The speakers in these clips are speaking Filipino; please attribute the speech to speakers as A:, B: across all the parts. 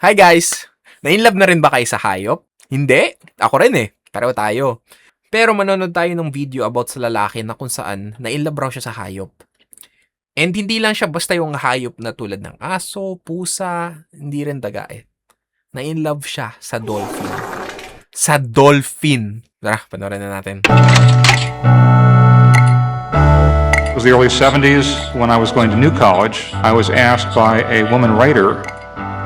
A: Hi guys! Na-inlove na rin ba kayo sa hayop? Hindi? Ako rin eh. Pareho tayo. Pero manonood tayo ng video about sa lalaki na kung saan na-inlove raw siya sa hayop. And hindi lang siya basta yung hayop na tulad ng aso, pusa, hindi rin daga eh. Na-inlove siya sa dolphin. Sa dolphin! Tara, panoorin na natin.
B: It was the early 70s when I was going to New College. I was asked by a woman writer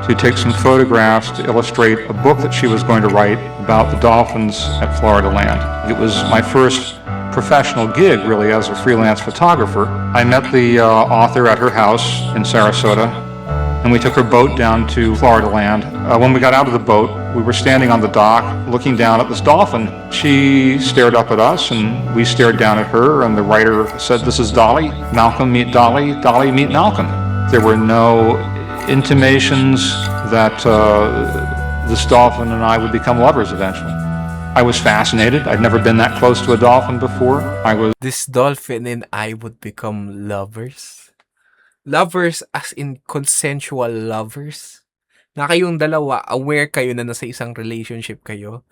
B: to take some photographs to illustrate a book that she was going to write about the dolphins at Florida Land. It was my first professional gig, really, as a freelance photographer. I met the author at her house in Sarasota, and we took her boat down to Florida Land. When we got out of the boat, we were standing on the dock looking down at this dolphin. She stared up at us, and we stared down at her, and the writer said, "This is Dolly. Malcolm, meet Dolly. Dolly, meet Malcolm." There were no intimations that this dolphin and I would become lovers eventually. I was fascinated. I'd never been that close to a dolphin before.
A: This dolphin and I would become lovers? Lovers as in consensual lovers? Na kayong dalawa, aware kayo na nasa isang relationship kayo?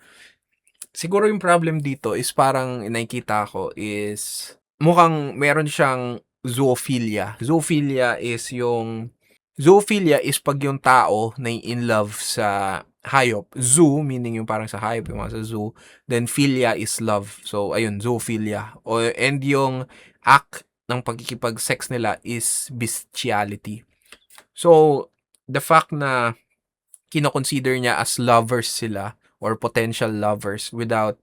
A: Siguro yung problem dito is parang nakikita ko is mukhang meron siyang zoophilia. Zoophilia is pag yung tao na in love sa hayop. Zoo, meaning yung parang sa hayop, yung mga sa zoo. Then philia is love. So, ayun, zoophilia. And yung act ng pagkikipag-sex nila is bestiality. So, the fact na kinoconsider niya as lovers sila or potential lovers without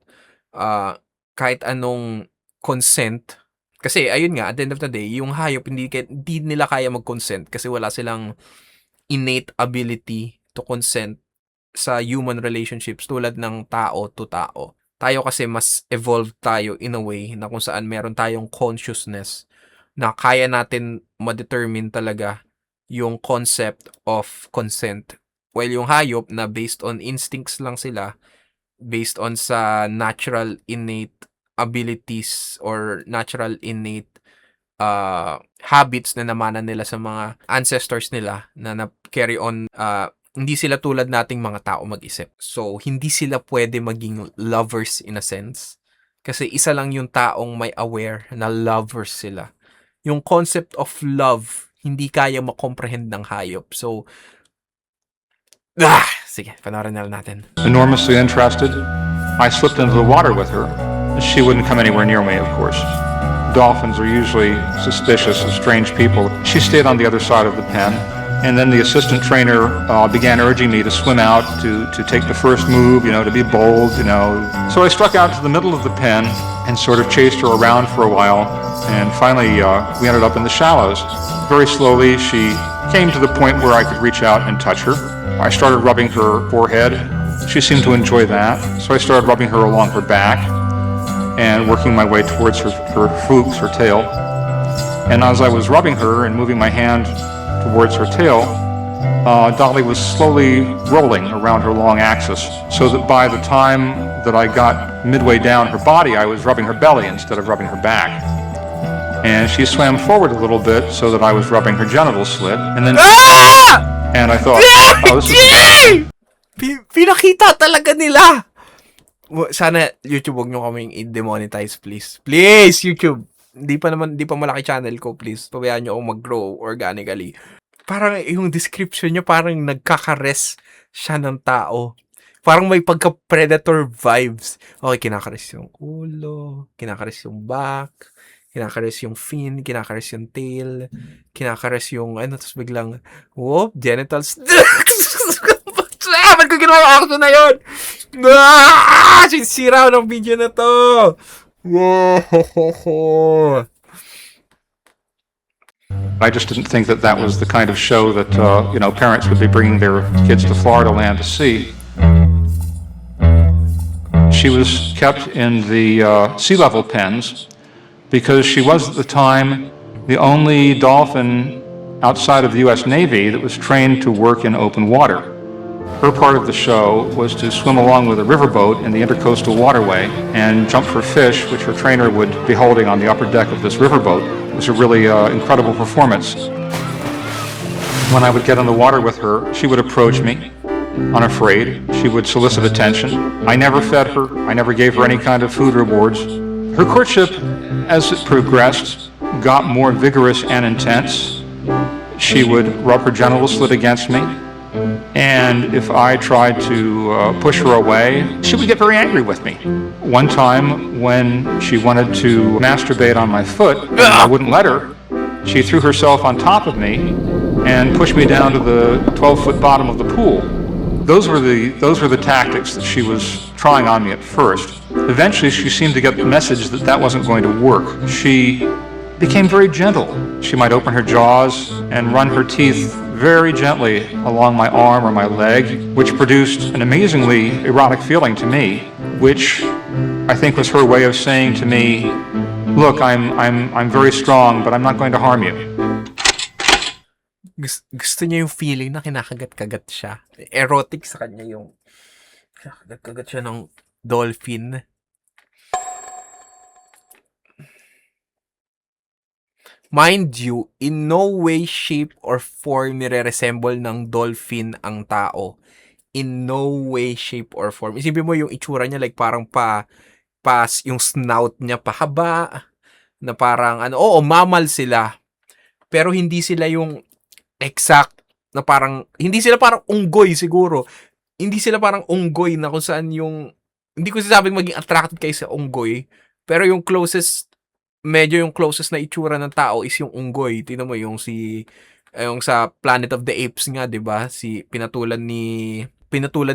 A: kahit anong consent. Kasi, ayun nga, at the end of the day, yung hayop, hindi nila kaya mag-consent kasi wala silang innate ability to consent sa human relationships tulad ng tao to tao. Tayo kasi mas evolved tayo in a way na kung saan meron tayong consciousness na kaya natin ma-determine talaga yung concept of consent. While yung hayop na based on instincts lang sila, based on sa natural innate abilities or natural innate habits na namanan nila sa mga ancestors nila na carry on, hindi sila tulad nating mga tao mag-isip. So, hindi sila pwede maging lovers in a sense. Kasi isa lang yung taong may aware na lovers sila. Yung concept of love, hindi kaya makomprehend ng hayop. So, sige, panoorin na lang natin.
B: Enormously interested. I slipped into the water with her. She wouldn't come anywhere near me, of course. Dolphins are usually suspicious of strange people. She stayed on the other side of the pen, and then the assistant trainer began urging me to swim out, to take the first move, to be bold, So I struck out to the middle of the pen and sort of chased her around for a while, and finally we ended up in the shallows. Very slowly, she came to the point where I could reach out and touch her. I started rubbing her forehead. She seemed to enjoy that, so I started rubbing her along her back and working my way towards her flukes, her tail. And as I was rubbing her and moving my hand towards her tail, Dolly was slowly rolling around her long axis, so that by the time that I got midway down her body, I was rubbing her belly instead of rubbing her back. And she swam forward a little bit so that I was rubbing her genital slit, and then and I thought, oh, this is...
A: Pinakita talaga nila! Sana YouTube wag nyo kaming i-demonetize, please. Please, YouTube! Di pa malaki channel ko, please. Pabayaan nyo akong mag-grow organically. Parang yung description nyo, parang nagkakares siya ng tao. Parang may pagka-predator vibes. Okay, kinakares yung ulo, kinakares yung back, kinakares yung fin, kinakares yung tail, kinakares yung, tapos biglang, whoop, genitals. Ba't ko ginawa ako na yun? Sinsira ng video na to.
B: I just didn't think that was the kind of show that parents would be bringing their kids to Florida Land to see. She was kept in the sea level pens because she was at the time the only dolphin outside of the U.S. Navy that was trained to work in open water. Her part of the show was to swim along with a riverboat in the intercoastal waterway and jump for fish, which her trainer would be holding on the upper deck of this riverboat. It was a really incredible performance. When I would get in the water with her, she would approach me unafraid. She would solicit attention. I never fed her. I never gave her any kind of food rewards. Her courtship, as it progressed, got more vigorous and intense. She would rub her genital slit against me, and if I tried to push her away, she would get very angry with me. One time, when she wanted to masturbate on my foot, and I wouldn't let her, she threw herself on top of me and pushed me down to the 12-foot bottom of the pool. Those were the tactics that she was trying on me at first. Eventually, she seemed to get the message that that wasn't going to work. She became very gentle. She might open her jaws and run her teeth very gently along my arm or my leg, which produced an amazingly erotic feeling to me, which I think was her way of saying to me, look, I'm very strong, but I'm not going to harm you.
A: Gusto niya yung feeling na kinakagat-kagat siya. Erotic sa kanya yung kinakagat-kagat siya ng dolphin. Mind you, in no way, shape, or form nire-resemble ng dolphin ang tao. In no way, shape, or form. Isipin mo yung itsura niya, like parang yung snout niya pahaba, na parang, mammal sila. Pero hindi sila yung exact, na parang, hindi sila parang unggoy siguro. Hindi sila parang unggoy na kung saan hindi ko sinasabing maging attracted kayo sa unggoy, pero yung closest na itsura ng tao is yung unggoy. Tingnan mo yung sa Planet of the Apes nga, 'di ba? Pinatulan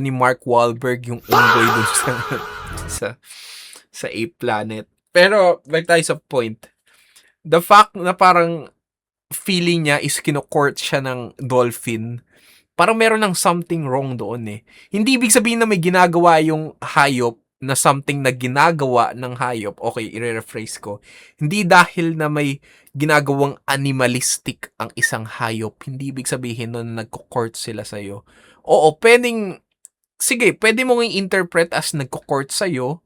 A: ni Mark Wahlberg yung unggoy dun sa Ape Planet. Pero back tayo sa point. The fact na parang feeling niya is kino-court siya ng dolphin. Parang meron ng something wrong doon eh. Hindi ibig sabihin na may ginagawa yung hayop na something na ginagawa ng hayop. Okay, i-rephrase ko. Hindi dahil na may ginagawang animalistic ang isang hayop, hindi ibig sabihin nun na nagko-court sila sa'yo. Oo, pwede mong i-interpret as nagko-court sa'yo,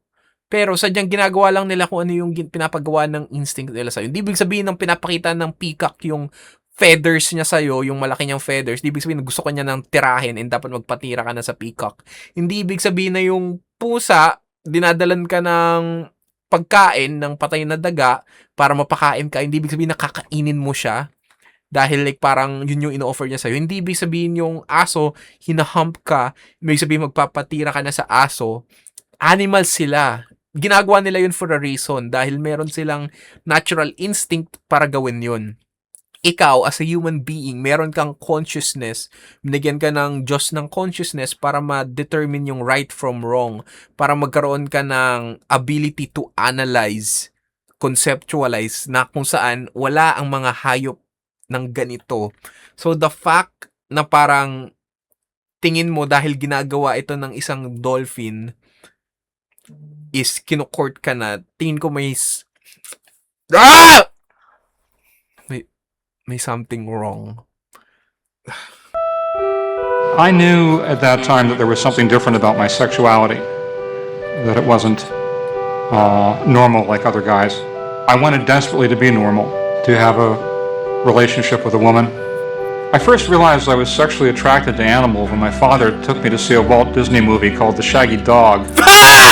A: pero sadyang ginagawa lang nila kung ano yung pinapagawa ng instinct nila sa'yo. Hindi ibig sabihin ng pinapakita ng peacock yung feathers niya sa'yo, yung malaki niyang feathers, hindi ibig sabihin na gusto ka niya ng tirahin and dapat magpatira ka na sa peacock. Hindi ibig sabihin na yung pusa, dinadalan ka ng pagkain ng patay na daga para mapakain ka. Hindi ibig sabihin na kakainin mo siya dahil like parang yun yung ino-offer niya sa'yo. Hindi ibig sabihin yung aso, hinahump ka, ibig sabihin magpapatira ka na sa aso. Animals sila. Ginagawa nila yun for a reason dahil meron silang natural instinct para gawin yun. Ikaw, as a human being, meron kang consciousness, binigyan ka ng Diyos ng consciousness para ma-determine yung right from wrong, para magkaroon ka ng ability to analyze, conceptualize, na kung saan wala ang mga hayop ng ganito. So, the fact na parang tingin mo dahil ginagawa ito ng isang dolphin is kinukort ka na, tingin ko may something wrong.
B: I knew at that time that there was something different about my sexuality, that it wasn't normal like other guys. I wanted desperately to be normal, to have a relationship with a woman. I first realized I was sexually attracted to animals when my father took me to see a Walt Disney movie called The Shaggy Dog.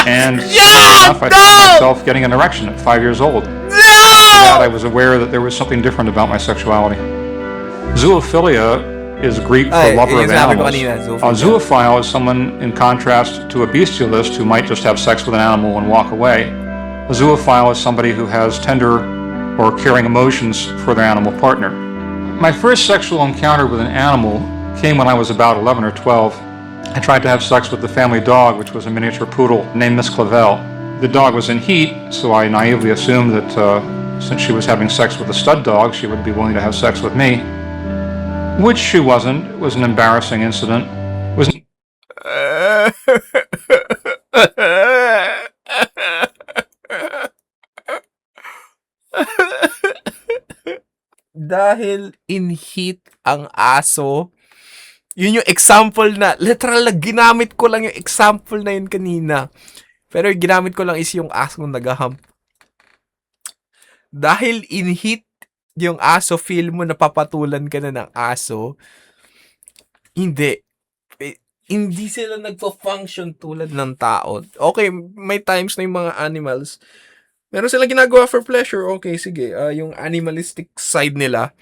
B: And enough, I found myself getting an erection at 5 years old. That I was aware that there was something different about my sexuality. Zoophilia is Greek for lover of animals. A zoophile is someone, in contrast to a bestialist who might just have sex with an animal and walk away. A zoophile is somebody who has tender or caring emotions for their animal partner. My first sexual encounter with an animal came when I was about 11 or 12. I tried to have sex with the family dog, which was a miniature poodle named Miss Clavel. The dog was in heat, so I naively assumed that since she was having sex with a stud dog, she would be willing to have sex with me. Which she wasn't. It was an embarrassing incident. It was
A: Dahil in heat ang aso, yun yung example na, literal na ginamit ko lang yung example na yun kanina. Pero yung ginamit ko lang is yung aso nag-hump. Dahil in heat yung aso, feel mo napapatulan ka na ng aso. Hindi. hindi sila nagfa-function tulad ng tao. Okay, may times na yung mga animals, meron silang ginagawa for pleasure. Okay, sige. Yung animalistic side nila,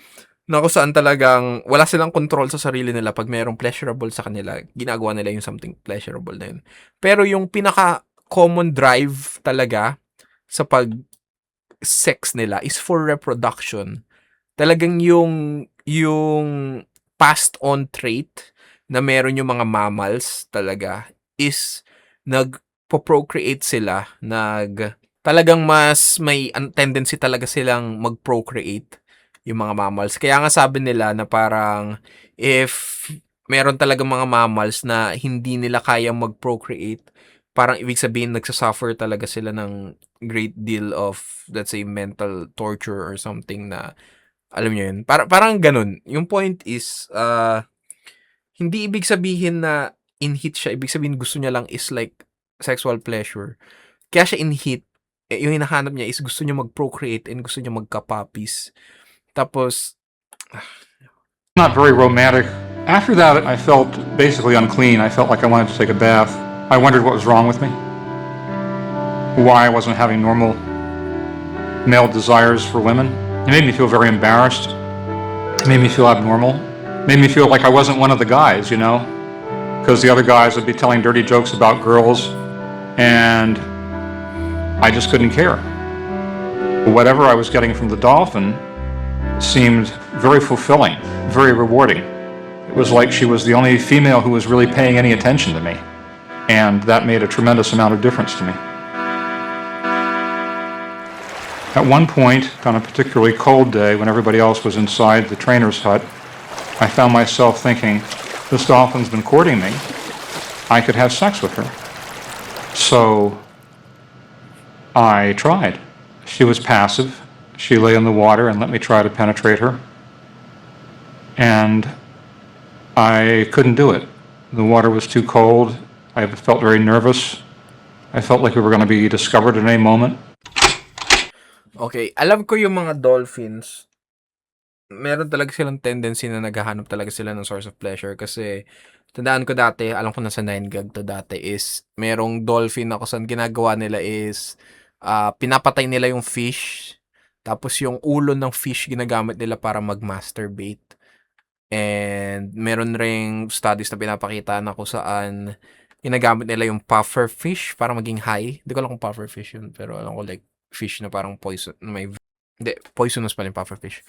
A: na kung saan talagang wala silang control sa sarili nila pag merong pleasurable sa kanila, ginagawa nila yung something pleasurable na yun. Pero yung pinaka-common drive talaga sa pag-sex nila is for reproduction. Talagang yung passed on trait na meron yung mga mammals talaga is nagpo-procreate sila, talagang mas may tendency talaga silang mag-procreate yung mga mammals. Kaya nga sabi nila na parang if meron talagang mga mammals na hindi nila kayang mag-procreate, parang ibig sabihin nagsasuffer talaga sila ng great deal of, let's say, mental torture or something na, alam niyo yun, parang ganun. Yung point is, hindi ibig sabihin na in-heat siya, ibig sabihin gusto niya lang is like sexual pleasure. Kaya siya in-heat, yung hinahanap niya is gusto niya mag-procreate and gusto niya magka-puppies. Tapos,
B: Not very romantic. After that, I felt basically unclean. I felt like I wanted to take a bath. I wondered what was wrong with me, why I wasn't having normal male desires for women. It made me feel very embarrassed. It made me feel abnormal. It made me feel like I wasn't one of the guys, you know? Because the other guys would be telling dirty jokes about girls, and I just couldn't care. Whatever I was getting from the dolphin seemed very fulfilling, very rewarding. It was like she was the only female who was really paying any attention to me, and that made a tremendous amount of difference to me. At one point, on a particularly cold day when everybody else was inside the trainer's hut, I found myself thinking, this dolphin's been courting me. I could have sex with her. So I tried. She was passive. She lay in the water and let me try to penetrate her. And I couldn't do it. The water was too cold. I felt very nervous. I felt like we were going to be discovered at any moment.
A: okay, alam ko yung mga dolphins, meron talaga silang tendency na naghahanap talaga sila ng source of pleasure kasi tandaan ko dati, alam ko nasa 9gag to dati, is merong dolphin na kung saan ginagawa nila is pinapatay nila yung fish, tapos yung ulo ng fish ginagamit nila para mag-masturbate. And meron ring studies na pinapakita na kung saan ginagamit nila yung puffer fish para maging high. Hindi ko alam kung puffer fish yun, pero alam ko like fish na parang poison, hindi, poisonous pala yung puffer fish.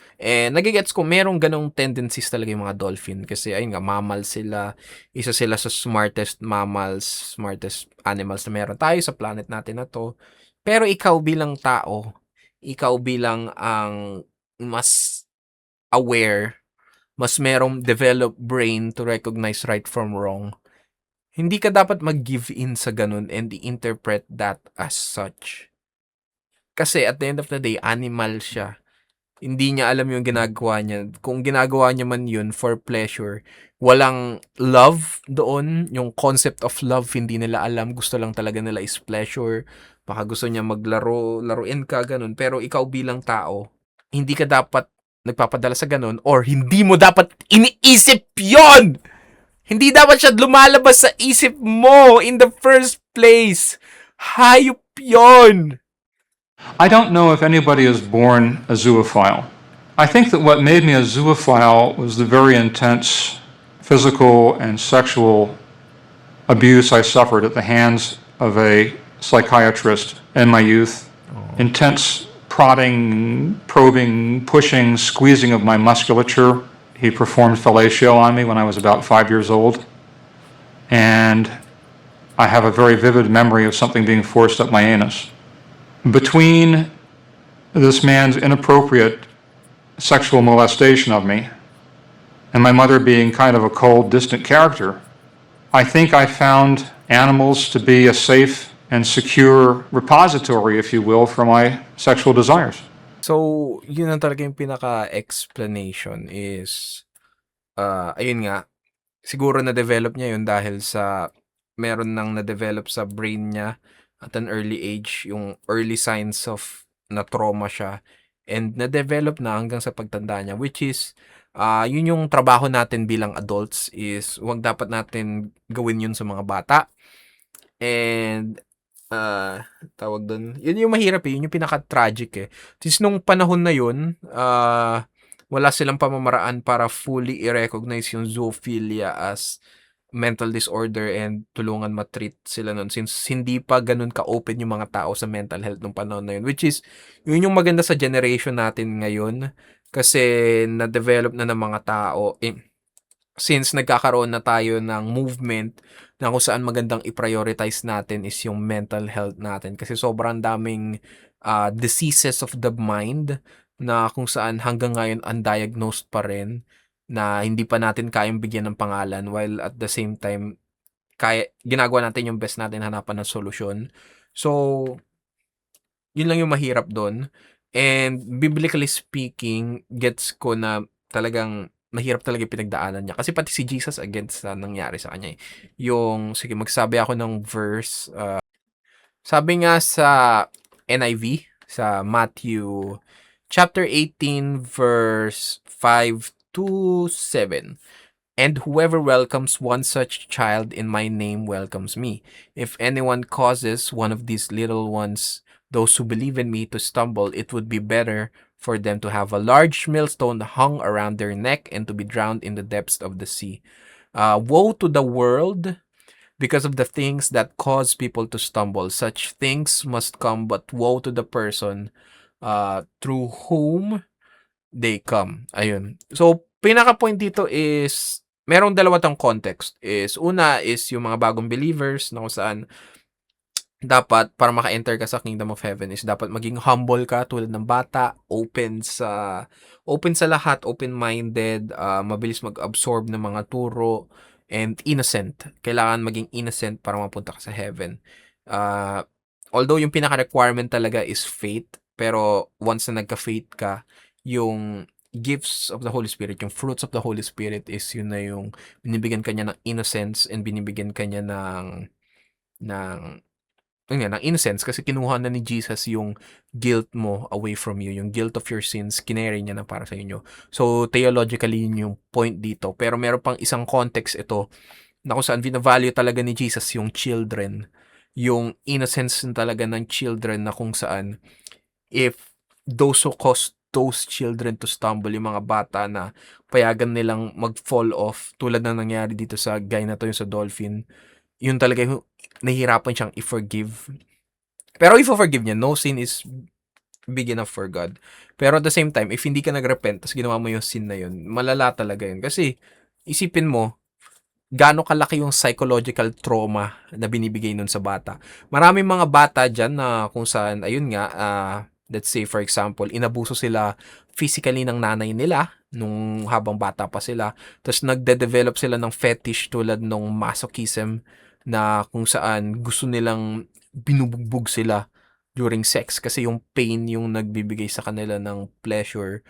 A: Nagigets ko, merong ganong tendencies talaga yung mga dolphin kasi ayun nga, mammal sila, isa sila sa smartest mammals, smartest animals na meron tayo sa planet natin na to. Pero ikaw bilang tao, ikaw bilang ang mas aware, mas merong developed brain to recognize right from wrong, hindi ka dapat mag-give in sa ganun and interpret that as such. Kasi at the end of the day, animal siya. Hindi niya alam yung ginagawa niya. Kung ginagawa niya man yun for pleasure, walang love doon. Yung concept of love, hindi nila alam. Gusto lang talaga nila is pleasure. Baka gusto niya maglaro, laruin ka, ganun. Pero ikaw bilang tao, hindi ka dapat nagpapadala sa ganun or hindi mo dapat iniisip yon. Hindi dapat siya lumalabas sa isip mo in the first place. Hayop yon.
B: I don't know if anybody is born a zoophile. I think that what made me a zoophile was the very intense physical and sexual abuse I suffered at the hands of a psychiatrist in my youth. Intense prodding, probing, pushing, squeezing of my musculature. He performed fellatio on me when I was about 5 years old. And I have a very vivid memory of something being forced up my anus. Between this man's inappropriate sexual molestation of me and my mother being kind of a cold, distant character, I think I found animals to be a safe and secure repository, if you will, for my sexual desires.
A: So, yun ang talaga yung pinaka-explanation is, ayun nga, siguro na-develop niya yun dahil sa meron nang na-develop sa brain niya at an early age, yung early signs of na trauma siya, and na-develop na hanggang sa pagtanda niya, which is Yun yung trabaho natin bilang adults is wag dapat natin gawin yun sa mga bata. And tawag dun, yun yung mahirap yun yung pinaka-tragic Since nung panahon na yun, wala silang pamamaraan para fully i-recognize yung zoophilia as mental disorder and tulungan ma-treat sila nun since hindi pa ganun ka-open yung mga tao sa mental health nung panahon na yun. Which is, yun yung maganda sa generation natin ngayon kasi na-develop na ng mga tao since nagkakaroon na tayo ng movement na kung saan magandang i-prioritize natin is yung mental health natin kasi sobrang daming diseases of the mind na kung saan hanggang ngayon undiagnosed pa rin na hindi pa natin kayang bigyan ng pangalan while at the same time ginagawa natin yung best natin hanapan ng solusyon. So, yun lang yung mahirap doon. And biblically speaking, gets ko na talagang mahirap talaga yung pinagdaanan niya. Kasi pati si Jesus against sa nangyari sa kanya. Yung, sige, magsabi ako ng verse. Sabi nga sa NIV, sa Matthew chapter 18, verse 5 to 7. And whoever welcomes one such child in my name welcomes me. If anyone causes one of these little ones, those who believe in me, to stumble, it would be better for them to have a large millstone hung around their neck and to be drowned in the depths of the sea. Woe to the world because of the things that cause people to stumble. Such things must come, but woe to the person through whom they come. Ayun. So, pinaka-point dito is merong dalawa tong context. Una is yung mga bagong believers na kung saan dapat para maka-enter ka sa kingdom of heaven is dapat maging humble ka tulad ng bata, open sa lahat, open-minded, mabilis mag-absorb ng mga turo, and innocent. Kailangan maging innocent para mapunta ka sa heaven. Although yung pinaka-requirement talaga is faith, pero once na nagka-faith ka, yung gifts of the Holy Spirit, yung fruits of the Holy Spirit is yun na yung binibigyan kanya ng innocence and binibigyan kanya ng innocence kasi kinuha na ni Jesus yung guilt mo away from you, yung guilt of your sins, kinary niya na para sa inyo. So, theologically, yun yung point dito. Pero meron pang isang context ito na kung saan binavalue talaga ni Jesus yung children, yung innocence talaga ng children na kung saan if those who cause those children to stumble, yung mga bata na payagan nilang mag-fall off tulad ng nangyari dito sa guy na to yung sa dolphin, yun talaga yung nahihirapan siyang i-forgive. Pero if forgive niya, no sin is big enough for God. Pero at the same time, if hindi ka nagrepent tapos ginawa mo yung sin na yun, malala talaga yun. Kasi isipin mo, gaano kalaki yung psychological trauma na binibigay nun sa bata. Maraming mga bata dyan na kung saan, ayun nga, let's say for example, inabuso sila physically ng nanay nila nung habang bata pa sila. Tapos nagde-develop sila ng fetish tulad ng masochism na kung saan gusto nilang binubugbog sila during sex kasi yung pain yung nagbibigay sa kanila ng pleasure.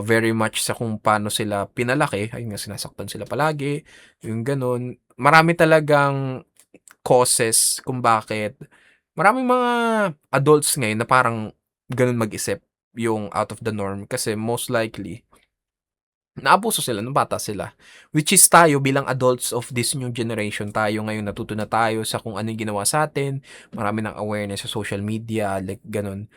A: Very much sa kung paano sila pinalaki. Ayun nga, sinasaktan sila palagi. Yung ganun. Marami talagang causes kung bakit. Maraming mga adults ngayon na parang ganun mag-isip yung out of the norm. Kasi most likely, naabuso sila nung bata sila. Which is tayo bilang adults of this new generation. Tayo ngayon natuto na tayo sa kung ano yung ginawa sa atin. Marami ng awareness sa social media. Like ganun.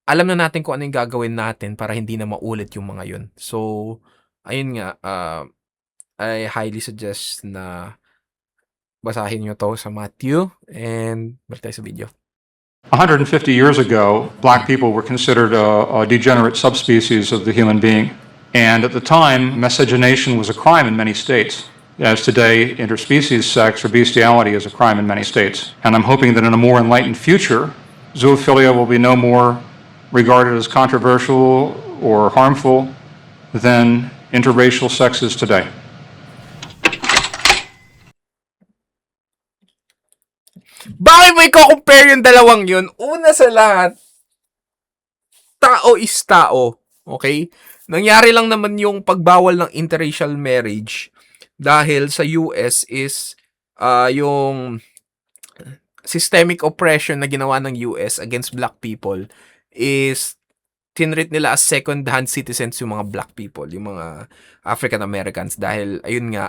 A: Alam na natin kung ano yung gagawin natin para hindi na maulit yung mga yun. So, ayun nga, I highly suggest na basahin nyo to sa Matthew and balik tayo sa video.
B: 150 years ago, black people were considered a degenerate subspecies of the human being. And at the time, miscegenation was a crime in many states. As today, interspecies sex or bestiality is a crime in many states. And I'm hoping that in a more enlightened future, zoophilia will be no more regarded as controversial or harmful than interracial sex is today.
A: Bakit mo i-compare yung dalawang yun? Una sa lahat, tao is tao. Okay? Nangyari lang naman yung pagbawal ng interracial marriage dahil sa US is yung systemic oppression na ginawa ng US against black people is tinreat nila as second-hand citizens yung mga black people, yung mga African Americans dahil ayun nga,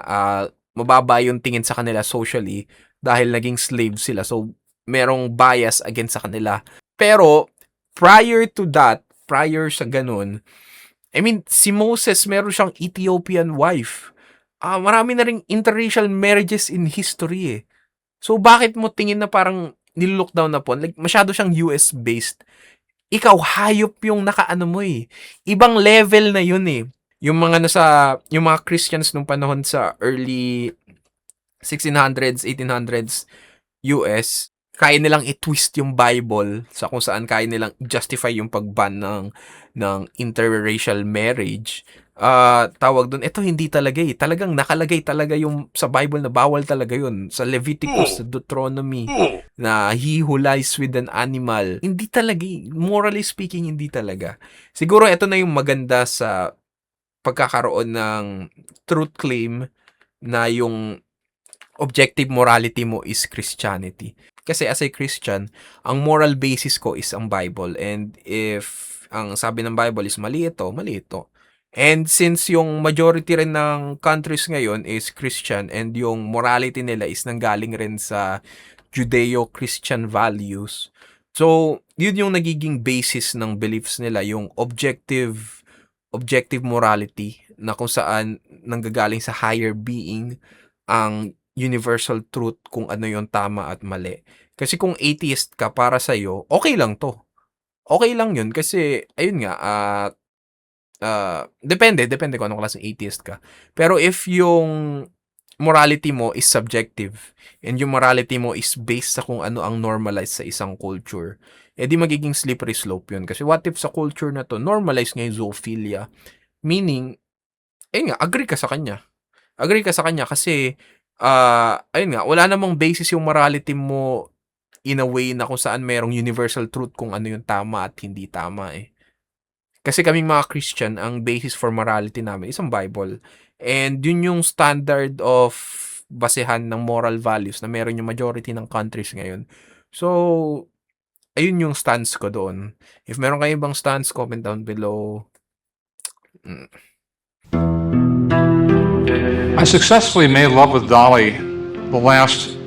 A: mababa yung tingin sa kanila socially dahil naging slaves sila. So, merong bias against sa kanila. Pero, prior to that, prior sa ganun, I mean, si Moses, meron siyang Ethiopian wife. Marami na ring interracial marriages in history eh. So, bakit mo tingin na parang nilook down upon? Like, masyado siyang US-based. Ikaw, hayop yung nakaano mo eh. Ibang level na yun eh. Yung mga Christians nung panahon sa early 1600s, 1800s US, kaya nilang i-twist yung Bible sa kung saan kaya nilang justify yung pag-ban ng interracial marriage. Tawag doon, ito hindi talaga eh. Talagang nakalagay talaga yung sa Bible na bawal talaga yun. Sa Leviticus, sa Deuteronomy, na he who lies with an animal. Hindi talaga eh. Morally speaking, hindi talaga. Siguro ito na yung maganda sa pagkakaroon ng truth claim na yung objective morality mo is Christianity. Kasi as a Christian, ang moral basis ko is ang Bible. And if ang sabi ng Bible is mali ito, mali ito. And since yung majority rin ng countries ngayon is Christian and yung morality nila is nanggaling rin sa Judeo-Christian values, so yun yung nagiging basis ng beliefs nila, yung objective morality na kung saan nanggagaling sa higher being ang universal truth kung ano yung tama at mali. Kasi kung atheist ka, para sa'yo, okay lang to. Okay lang yun kasi, ayun nga, depende kung anong klaseng atheist ka. Pero if yung morality mo is subjective and yung morality mo is based sa kung ano ang normalized sa isang culture, di magiging slippery slope yun. Kasi what if sa culture na to, normalized nga yung zoophilia? Meaning, ayun nga, agree ka sa kanya. Agree ka sa kanya kasi, ayun nga, wala namang basis yung morality mo in a way na kung saan merong universal truth kung ano yung tama at hindi tama eh. Kasi kaming mga Christian, ang basis for morality namin is ang Bible. And yun yung standard of basehan ng moral values na meron yung majority ng countries ngayon. So, ayun yung stance ko doon. If meron kayo ibang stance, comment down below.
B: I successfully made love with Dolly the last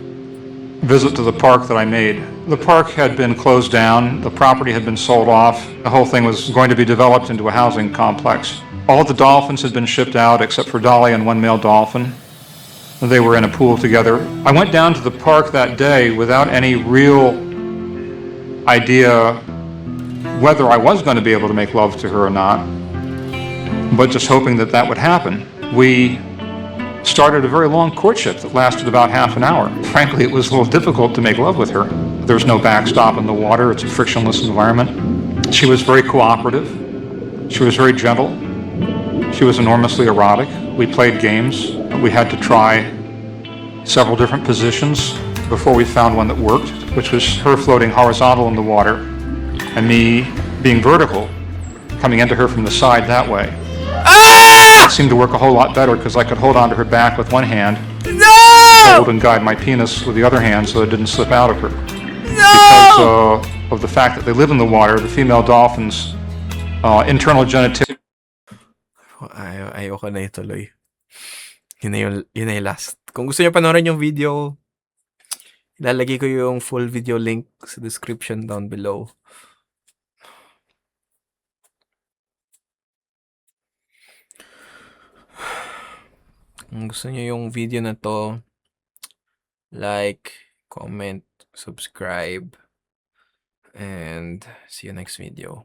B: visit to the park that I made. The park had been closed down, the property had been sold off, the whole thing was going to be developed into a housing complex. All of the dolphins had been shipped out except for Dolly and one male dolphin. They were in a pool together. I went down to the park that day without any real idea whether I was going to be able to make love to her or not, but just hoping that that would happen. We started a very long courtship that lasted about half an hour. Frankly, it was a little difficult to make love with her. There's no backstop in the water. It's a frictionless environment. She was very cooperative. She was very gentle. She was enormously erotic. We played games. We had to try several different positions before we found one that worked, which was her floating horizontal in the water and me being vertical, coming into her from the side that way. It seemed to work a whole lot better because I could hold onto her back with one hand, hold and guide my penis with the other hand so it didn't slip out of her. Because of the fact that they live in the water, the female dolphins' internal genitalia.
A: Ayoko na ituloy. Yun na yung last. Kung gusto niyo panoorin yung video, ilalagay ko yung full video link sa description down below. Kung gusto niyo yung video na to, like, comment, subscribe, and see you next video.